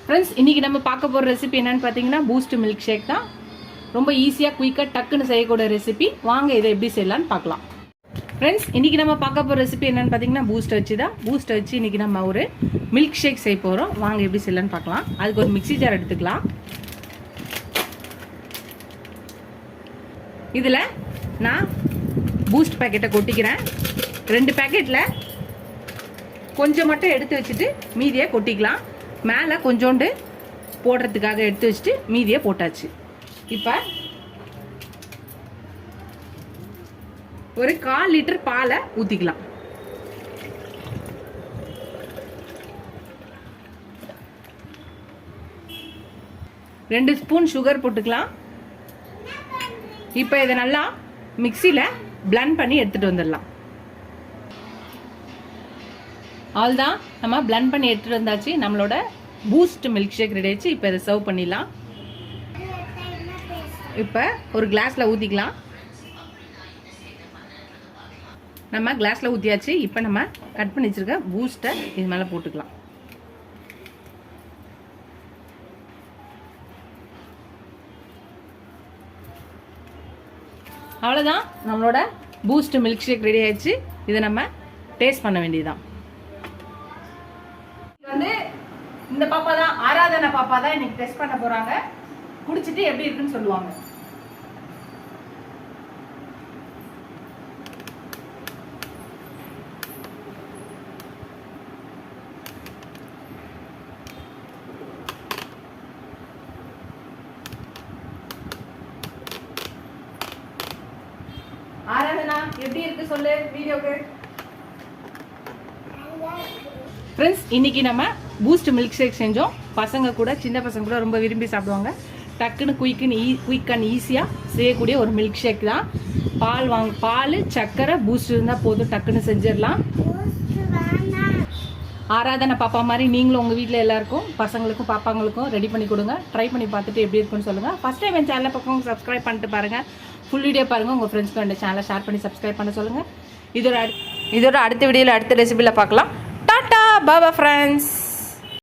Friends, இன்றைக்கி நம்ம பார்க்க போகிற ரெசிபி என்னென்னு பார்த்தீங்கன்னா பூஸ்ட் மில்க் ஷேக் தான். ரொம்ப ஈஸியாக குயிக்காக டக்குன்னு செய்யக்கூடிய ரெசிபி. வாங்க இதை எப்படி செய்யலான்னு பார்க்கலாம். ஃப்ரெண்ட்ஸ், இன்றைக்கி நம்ம பார்க்க போகிற ரெசிபி என்னென்னு பார்த்தீங்கன்னா பூஸ்ட் வச்சு தான். பூஸ்ட் வச்சு இன்றைக்கி நம்ம ஒரு மில்க் ஷேக் செய்ய போகிறோம். வாங்க எப்படி செய்யலான்னு பார்க்கலாம். அதுக்கு ஒரு மிக்ஸி ஜார் எடுத்துக்கலாம். இதில் நான் பூஸ்ட் பேக்கெட்டை கொட்டிக்கிறேன். 2 பேக்கெட்டில் கொஞ்சம் மட்டும் எடுத்து வச்சுட்டு மீதியை கொட்டிக்கலாம். மேலே கொஞ்சோண்டு போடுறதுக்காக எடுத்து வச்சுட்டு மீதியை போட்டாச்சு. இப்போ ஒரு 1/4 லிட்டர் பாலை ஊற்றிக்கலாம். ரெண்டு ஸ்பூன் சுகர் போட்டுக்கலாம். இப்போ இதை நல்லா மிக்சியில் பிளெண்ட் பண்ணி எடுத்துகிட்டு வந்துடலாம். அவ்வளோதான், நம்ம பிளெண்ட் பண்ணி எடுத்துகிட்டு வந்தாச்சு. நம்மளோட பூஸ்ட் மில்க் ஷேக் ரெடி ஆச்சு. இப்போ இதை சர்வ் பண்ணிடலாம். இப்போ ஒரு கிளாஸில் ஊற்றிக்கலாம். நம்ம கிளாஸில் ஊற்றியாச்சு. இப்போ நம்ம கட் பண்ணி வச்சுருக்க பூஸ்ட்டை இது மேலே போட்டுக்கலாம். அவ்வளோதான், நம்மளோட பூஸ்ட் மில்க் ஷேக் ரெடி ஆயிடுச்சு. இதை நம்ம டேஸ்ட் பண்ண வேண்டியதுதான். வந்து இந்த பாப்பா தான், ஆராதனா பாப்பா தான் இன்னைக்கு டெஸ்ட் பண்ண போறாங்க. குடிச்சிட்டு எப்படி இருக்குன்னு சொல்லுவாங்க. ஆராதனா எப்படி இருக்கு சொல்லு வீடியோக்கு. ஃப்ரெண்ட்ஸ், இன்றைக்கி நம்ம பூஸ்ட் மில்க் ஷேக் செஞ்சோம். பசங்க கூட, சின்ன பசங்க கூட ரொம்ப விரும்பி சாப்பிடுவாங்க. டக்குன்னு குயிக் அண்ட் ஈஸியாக செய்யக்கூடிய ஒரு மில்க் ஷேக் தான். பால் சக்கரை பூஸ்ட் இருந்தால் போதும், டக்குன்னு செஞ்சிடலாம். ஆராதனை பாப்பா மாதிரி நீங்களும் உங்கள் வீட்டில் எல்லாருக்கும், பசங்களுக்கும் பாப்பாங்களுக்கும் ரெடி பண்ணி கொடுங்க. ட்ரை பண்ணி பார்த்துட்டு எப்படி இருக்குன்னு சொல்லுங்கள். ஃபஸ்ட் டைம் என் சேனலை பக்கம் சப்ஸ்கிரைப் பண்ணிட்டு பாருங்கள். ஃபுல் வீடியோ பாருங்கள். உங்கள் ஃப்ரெண்ட்ஸ்க்கு அந்த சேனலை ஷேர் பண்ணி சப்ஸ்கிரைப் பண்ண சொல்லுங்கள். இதோட அடுத்த வீடியோவில் அடுத்த ரெசிபியில் பார்க்கலாம். டாட்டா, பாய் பாய் ஃப்ரெண்ட்ஸ்.